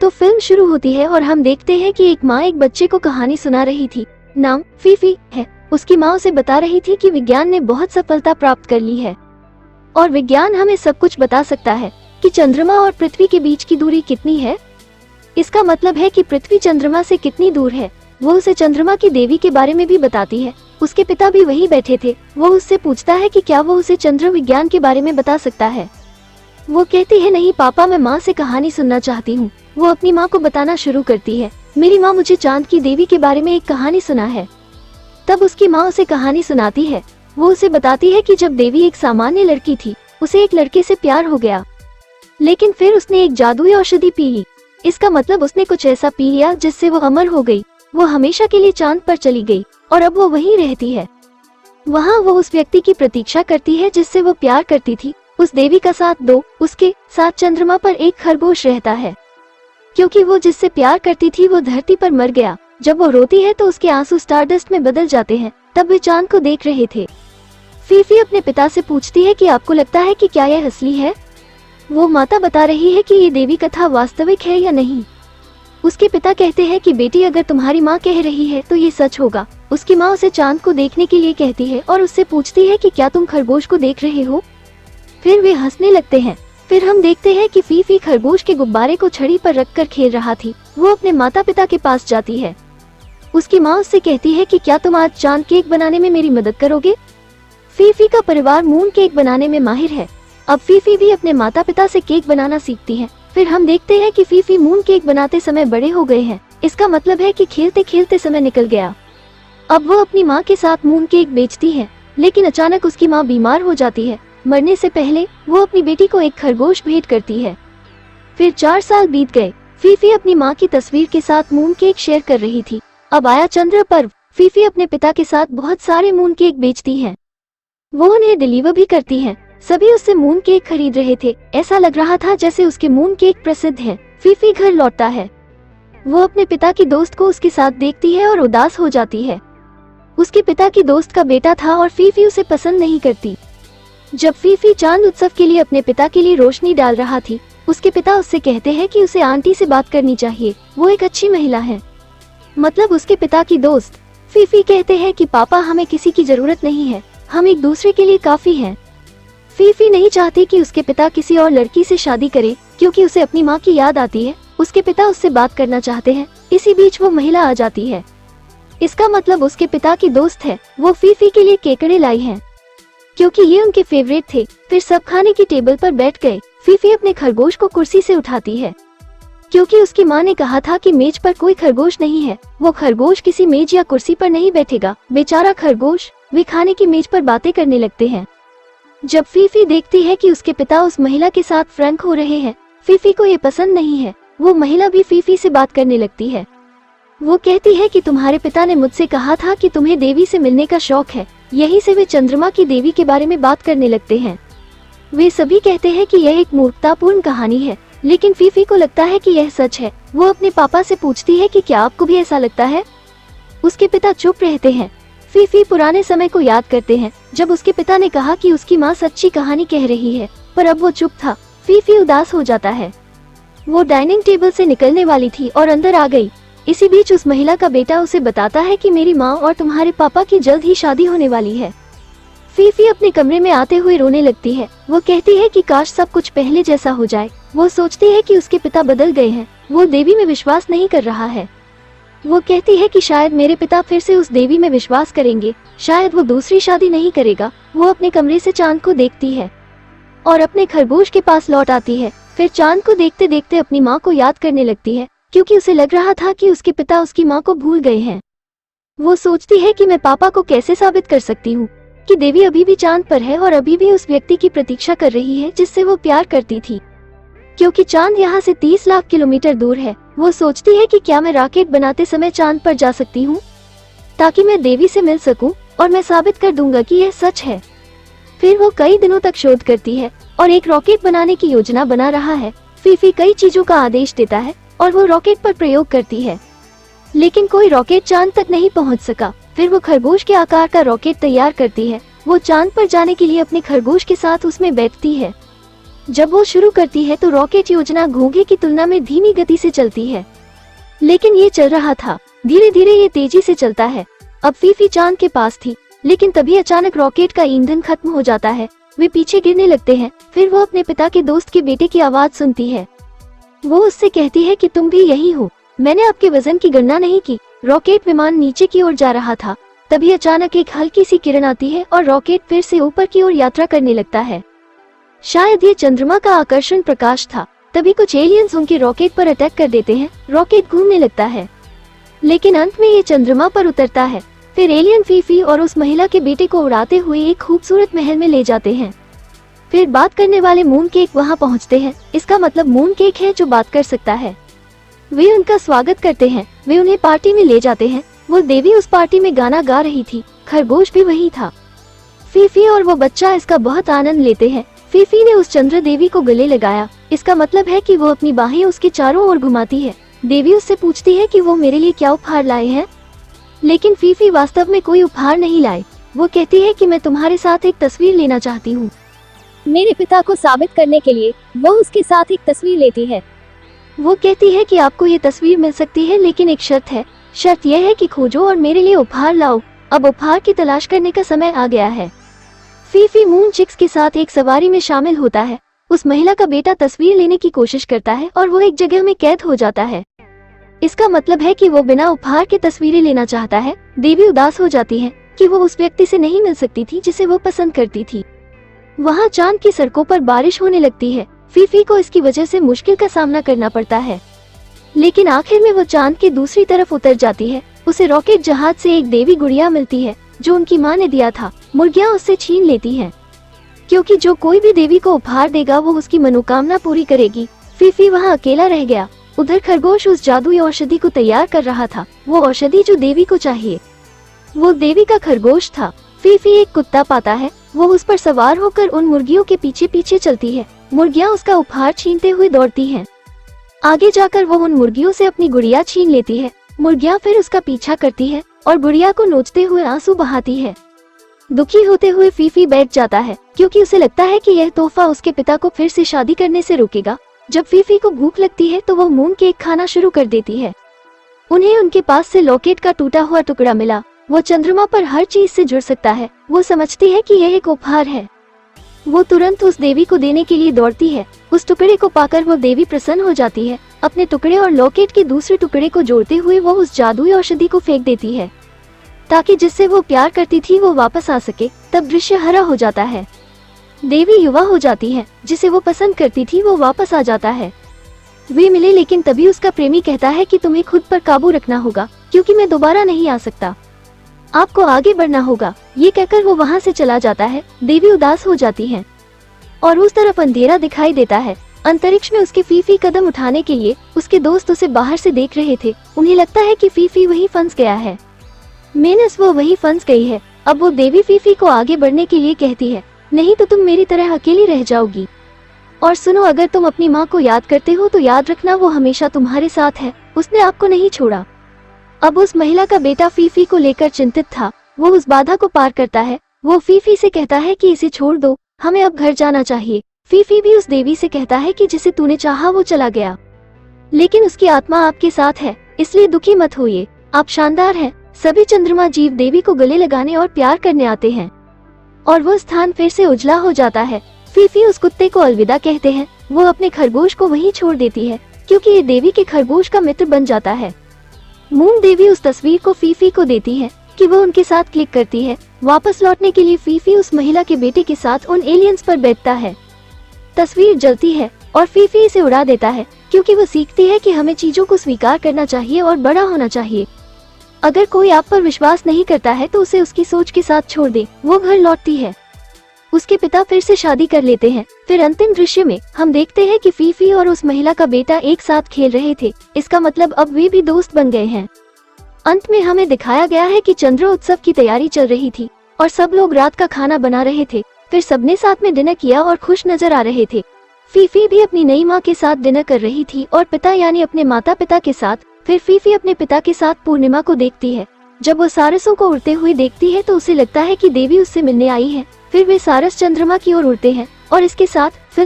तो फिल्म शुरू होती है और हम देखते हैं कि एक माँ एक बच्चे को कहानी सुना रही थी। नाम फीफी है। उसकी माँ उसे बता रही थी कि विज्ञान ने बहुत सफलता प्राप्त कर ली है और विज्ञान हमें सब कुछ बता सकता है कि चंद्रमा और पृथ्वी के बीच की दूरी कितनी है। इसका मतलब है कि पृथ्वी चंद्रमा से कितनी दूर है। वो उसे चंद्रमा की देवी के बारे में भी बताती है। उसके पिता भी वहीं बैठे थे। वो उससे पूछता है कि क्या वो उसे चंद्र विज्ञान के बारे में बता सकता है। वो कहती है नहीं पापा, मैं माँ से कहानी सुनना चाहती हूँ। वो अपनी माँ को बताना शुरू करती है, मेरी माँ मुझे चांद की देवी के बारे में एक कहानी सुना है। तब उसकी माँ उसे कहानी सुनाती है। वो उसे बताती है कि जब देवी एक सामान्य लड़की थी, उसे एक लड़के से प्यार हो गया, लेकिन फिर उसने एक जादुई औषधि पी ली। इसका मतलब उसने कुछ ऐसा पी लिया जिससे वो अमर हो गई। वो हमेशा के लिए चांद पर चली गई और अब वो वहीं रहती है। वहाँ वो उस व्यक्ति की प्रतीक्षा करती है जिससे वो प्यार करती थी। उस देवी का साथ दो। उसके साथ चंद्रमा पर एक खरगोश रहता है। क्योंकि वो जिससे प्यार करती थी वो धरती पर मर गया। जब वो रोती है तो उसके आंसू स्टारडस्ट में बदल जाते हैं। तब वे चांद को देख रहे थे। फीफी अपने पिता से पूछती है कि आपको लगता है कि क्या यह असली है। वो माता बता रही है कि ये देवी कथा वास्तविक है या नहीं। उसके पिता कहते हैं कि बेटी, अगर तुम्हारी माँ कह रही है तो ये सच होगा। उसकी माँ उसे चांद को देखने के लिए कहती है और उससे पूछती है कि क्या तुम खरगोश को देख रहे हो। फिर वे हंसने लगते हैं। फिर हम देखते हैं कि फीफी खरगोश के गुब्बारे को छड़ी पर रखकर खेल रहा थी। वो अपने माता पिता के पास जाती है। उसकी माँ उससे कहती है कि क्या तुम आज चांद केक बनाने में मेरी मदद करोगे। फीफी का परिवार मून केक बनाने में माहिर है। अब फीफी भी अपने माता पिता से केक बनाना सीखती है। फिर हम देखते हैं कि फीफी मून केक बनाते समय बड़े हो गए हैं। इसका मतलब है कि खेलते खेलते समय निकल गया। अब वो अपनी माँ के साथ मून केक बेचती है, लेकिन अचानक उसकी माँ बीमार हो जाती है। मरने से पहले वो अपनी बेटी को एक खरगोश भेंट करती है। फिर 4 साल बीत गए। फीफी अपनी माँ की तस्वीर के साथ मून केक शेयर कर रही थी। अब आया चंद्र पर्व। फीफी अपने पिता के साथ बहुत सारे मून केक बेचती है। वो उन्हें डिलीवर भी करती है। सभी उससे मून केक खरीद रहे थे। ऐसा लग रहा था जैसे उसके मून केक प्रसिद्ध है। फीफी घर लौटता है। वो अपने पिता की दोस्त को उसके साथ देखती है और उदास हो जाती है। उसके पिता की दोस्त का बेटा था और फीफी उसे पसंद नहीं करती। जब फीफी चांद उत्सव के लिए अपने पिता के लिए रोशनी डाल रहा थी, उसके पिता उससे कहते हैं कि उसे आंटी से बात करनी चाहिए, वो एक अच्छी महिला है। मतलब उसके पिता की दोस्त। फीफी कहते हैं कि पापा, हमें किसी की जरूरत नहीं है, हम एक दूसरे के लिए काफी हैं। फीफी नहीं चाहती कि उसके पिता किसी और लड़की से शादी करे क्योंकि उसे अपनी माँ की याद आती है। उसके पिता उससे बात करना चाहते हैं। इसी बीच वो महिला आ जाती है। इसका मतलब उसके पिता की दोस्त है। वो फीफी के लिए केकड़े लाई हैं क्योंकि ये उनके फेवरेट थे। फिर सब खाने की टेबल पर बैठ गए। फीफी अपने खरगोश को कुर्सी से उठाती है क्योंकि उसकी माँ ने कहा था कि मेज पर कोई खरगोश नहीं है। वो खरगोश किसी मेज या कुर्सी पर नहीं बैठेगा। बेचारा खरगोश। वे खाने की मेज पर बातें करने लगते हैं। जब फीफी देखती है कि उसके पिता उस महिला के साथ फ्रैंक हो रहे हैं, फीफी को ये पसंद नहीं है। वो महिला भी फीफी से बात करने लगती है। वो कहती है कि तुम्हारे पिता ने मुझसे कहा था कि तुम्हें देवी से मिलने का शौक है। यहीं से वे चंद्रमा की देवी के बारे में बात करने लगते हैं। वे सभी कहते हैं कि यह एक मूर्खतापूर्ण कहानी है, लेकिन फीफी को लगता है कि यह सच है। वो अपने पापा से पूछती है कि क्या आपको भी ऐसा लगता है। उसके पिता चुप रहते हैं। फीफी पुराने समय को याद करते हैं जब उसके पिता ने कहा कि उसकी माँ सच्ची कहानी कह रही है, पर अब वो चुप था। फीफी उदास हो जाता है। वो डाइनिंग टेबल से निकलने वाली थी और अंदर आ गई। इसी बीच उस महिला का बेटा उसे बताता है कि मेरी माँ और तुम्हारे पापा की जल्द ही शादी होने वाली है। फीफी अपने कमरे में आते हुए रोने लगती है। वो कहती है कि काश सब कुछ पहले जैसा हो जाए। वो सोचती है कि उसके पिता बदल गए हैं। वो देवी में विश्वास नहीं कर रहा है। वो कहती है कि शायद मेरे पिता फिर से उस देवी में विश्वास करेंगे। शायद वो दूसरी शादी नहीं करेगा। वो अपने कमरे से चांद को देखती है और अपने खरगोश के पास लौट आती है। फिर चांद को देखते देखते अपनी माँ को याद करने लगती है क्योंकि उसे लग रहा था कि उसके पिता उसकी माँ को भूल गए हैं। वो सोचती है कि मैं पापा को कैसे साबित कर सकती हूँ कि देवी अभी भी चांद पर है और अभी भी उस व्यक्ति की प्रतीक्षा कर रही है जिससे वो प्यार करती थी। क्योंकि चांद यहाँ से 30 लाख किलोमीटर दूर है, वो सोचती है कि क्या मैं रॉकेट बनाते समय चांद पर जा सकती हूँ ताकि मैं देवी से मिल सकूं और मैं साबित कर दूंगा कि यह सच है। फिर वो कई दिनों तक शोध करती है और एक रॉकेट बनाने की योजना बना रहा है। फीफी कई चीजों का आदेश देता है और वो रॉकेट पर प्रयोग करती है, लेकिन कोई रॉकेट चांद तक नहीं पहुंच सका। फिर वो खरगोश के आकार का रॉकेट तैयार करती है। वो चांद पर जाने के लिए अपने खरगोश के साथ उसमें बैठती है। जब वो शुरू करती है तो रॉकेट योजना घोंघे की तुलना में धीमी गति से चलती है, लेकिन ये चल रहा था। धीरे धीरे ये तेजी से चलता है। अब फीफी चांद के पास थी, लेकिन तभी अचानक रॉकेट का ईंधन खत्म हो जाता है। वे पीछे गिरने लगते हैं। फिर वो अपने पिता के दोस्त के बेटे की आवाज सुनती है। वो उससे कहती है कि तुम भी यही हो, मैंने आपके वजन की गणना नहीं की। रॉकेट विमान नीचे की ओर जा रहा था, तभी अचानक एक हल्की सी किरण आती है और रॉकेट फिर से ऊपर की ओर यात्रा करने लगता है। शायद ये चंद्रमा का आकर्षण प्रकाश था। तभी कुछ एलियंस उनके रॉकेट पर अटैक कर देते हैं। रॉकेट घूमने लगता है, लेकिन अंत में ये चंद्रमा पर उतरता है। फिर एलियन फीफी और उस महिला के बेटे को उड़ाते हुए एक खूबसूरत महल में ले जाते हैं। फिर बात करने वाले मून केक वहां पहुंचते हैं। इसका मतलब मून केक है जो बात कर सकता है। वे उनका स्वागत करते हैं। वे उन्हें पार्टी में ले जाते हैं। वो देवी उस पार्टी में गाना गा रही थी। खरगोश भी वही था। फीफी और वो बच्चा इसका बहुत आनंद लेते हैं। फीफी ने उस चंद्र देवी को गले लगाया। इसका मतलब है कि वो अपनी बाहें उसके चारों ओर घुमाती है। देवी उससे पूछती है कि वो मेरे लिए क्या उपहार लाए हैं, लेकिन फीफी वास्तव में कोई उपहार नहीं लाए। वो कहती है कि मैं तुम्हारे साथ एक तस्वीर लेना चाहती हूँ। मेरे पिता को साबित करने के लिए वो उसके साथ एक तस्वीर लेती है। वो कहती है कि आपको ये तस्वीर मिल सकती है, लेकिन एक शर्त है। शर्त यह है कि खोजो और मेरे लिए उपहार लाओ। अब उपहार की तलाश करने का समय आ गया है। फीफी मून चिक्स के साथ एक सवारी में शामिल होता है। उस महिला का बेटा तस्वीर लेने की कोशिश करता है और वो एक जगह में कैद हो जाता है। इसका मतलब है कि वो बिना उपहार के तस्वीरें लेना चाहता है। देवी उदास हो जाती है कि वो उस व्यक्ति से नहीं मिल सकती थी जिसे वो पसंद करती थी। वहाँ चांद की सड़कों पर बारिश होने लगती है। फीफी को इसकी वजह से मुश्किल का सामना करना पड़ता है, लेकिन आखिर में वो चांद की दूसरी तरफ उतर जाती है। उसे रॉकेट जहाज से एक देवी गुड़िया मिलती है जो उनकी माँ ने दिया था। मुर्गियाँ उससे छीन लेती हैं, क्योंकि जो कोई भी देवी को उपहार देगा वो उसकी मनोकामना पूरी करेगी। फीफी वहाँ अकेला रह गया। उधर खरगोश उस जादुई औषधि को तैयार कर रहा था, वो औषधि जो देवी को चाहिए। वो देवी का खरगोश था। फीफी एक कुत्ता पाता है। वो उस पर सवार होकर उन मुर्गियों के पीछे पीछे चलती है। मुर्गियाँ उसका उपहार छीनते हुए दौड़ती हैं। आगे जाकर वो उन मुर्गियों से अपनी गुड़िया छीन लेती है। मुर्गियाँ फिर उसका पीछा करती है और गुड़िया को नोचते हुए आंसू बहाती है। दुखी होते हुए फीफी बैठ जाता है, क्योंकि उसे लगता है कि यह तोहफा उसके पिता को फिर से शादी करने से रोकेगा। जब फीफी को भूख लगती है तो वो मून केक खाना शुरू कर देती है। उन्हें उनके पास से लॉकेट का टूटा हुआ टुकड़ा मिला। वो चंद्रमा पर हर चीज से जुड़ सकता है। वो समझती है कि यह एक उपहार है। वो तुरंत उस देवी को देने के लिए दौड़ती है। उस टुकड़े को पाकर वो देवी प्रसन्न हो जाती है। अपने टुकड़े और लॉकेट के दूसरे टुकड़े को जोड़ते हुए वो उस जादुई औषधि को फेंक देती है, ताकि जिससे वो प्यार करती थी वो वापस आ सके। तब दृश्य हरा हो जाता है। देवी युवा हो जाती है। जिसे वो पसंद करती थी वो वापस आ जाता है। वे मिले, लेकिन तभी उसका प्रेमी कहता है कि तुम्हें खुद पर काबू रखना होगा, क्योंकि मैं दोबारा नहीं आ सकता। आपको आगे बढ़ना होगा। ये कहकर वो वहाँ से चला जाता है। देवी उदास हो जाती है और उस तरफ अंधेरा दिखाई देता है। अंतरिक्ष में उसके फीफी कदम उठाने के लिए उसके दोस्त उसे बाहर से देख रहे थे। उन्हें लगता है कि फीफी वहीं फंस गया है। मेनस वो वहीं फंस गई है। अब वो देवी फीफी को आगे बढ़ने के लिए कहती है, नहीं तो तुम मेरी तरह अकेली रह जाओगी। और सुनो, अगर तुम अपनी माँ को याद करते हो तो याद रखना वो हमेशा तुम्हारे साथ है। उसने आपको नहीं छोड़ा। अब उस महिला का बेटा फीफी को लेकर चिंतित था। वो उस बाधा को पार करता है। वो फीफी से कहता है कि इसे छोड़ दो, हमें अब घर जाना चाहिए। फीफी भी उस देवी से कहता है कि जिसे तूने चाहा वो चला गया, लेकिन उसकी आत्मा आपके साथ है, इसलिए दुखी मत होइए। आप शानदार हैं। सभी चंद्रमा जीव देवी को गले लगाने और प्यार करने आते हैं और वो स्थान फिर से उजला हो जाता है। फीफी उस कुत्ते को अलविदा कहते हैं। वो अपने खरगोश को वहीं छोड़ देती है, क्योंकि ये देवी के खरगोश का मित्र बन जाता है। मून देवी उस तस्वीर को फीफी को देती है कि वो उनके साथ क्लिक करती है। वापस लौटने के लिए फीफी उस महिला के बेटे के साथ उन एलियंस पर बैठता है। तस्वीर जलती है और फीफी इसे उड़ा देता है, क्योंकि वो सीखती है कि हमें चीजों को स्वीकार करना चाहिए और बड़ा होना चाहिए। अगर कोई आप पर विश्वास नहीं करता है तो उसे उसकी सोच के साथ छोड़ दे। वो घर लौटती है। उसके पिता फिर से शादी कर लेते हैं। फिर अंतिम दृश्य में हम देखते हैं कि फीफी और उस महिला का बेटा एक साथ खेल रहे थे। इसका मतलब अब वे भी दोस्त बन गए हैं। अंत में हमें दिखाया गया है कि चंद्र उत्सव की तैयारी चल रही थी और सब लोग रात का खाना बना रहे थे। फिर सबने साथ में डिनर किया और खुश नजर आ रहे थे। फीफी भी अपनी नई माँ के साथ डिनर कर रही थी और पिता यानी अपने माता पिता के साथ। फिर फीफी अपने पिता के साथ पूर्णिमा को देखती है। जब वो सारसों को उड़ते हुए देखती है तो उसे लगता है कि देवी उससे मिलने आई है। फिर वे सारस चंद्रमा की ओर उड़ते हैं और इसके साथ फिल्म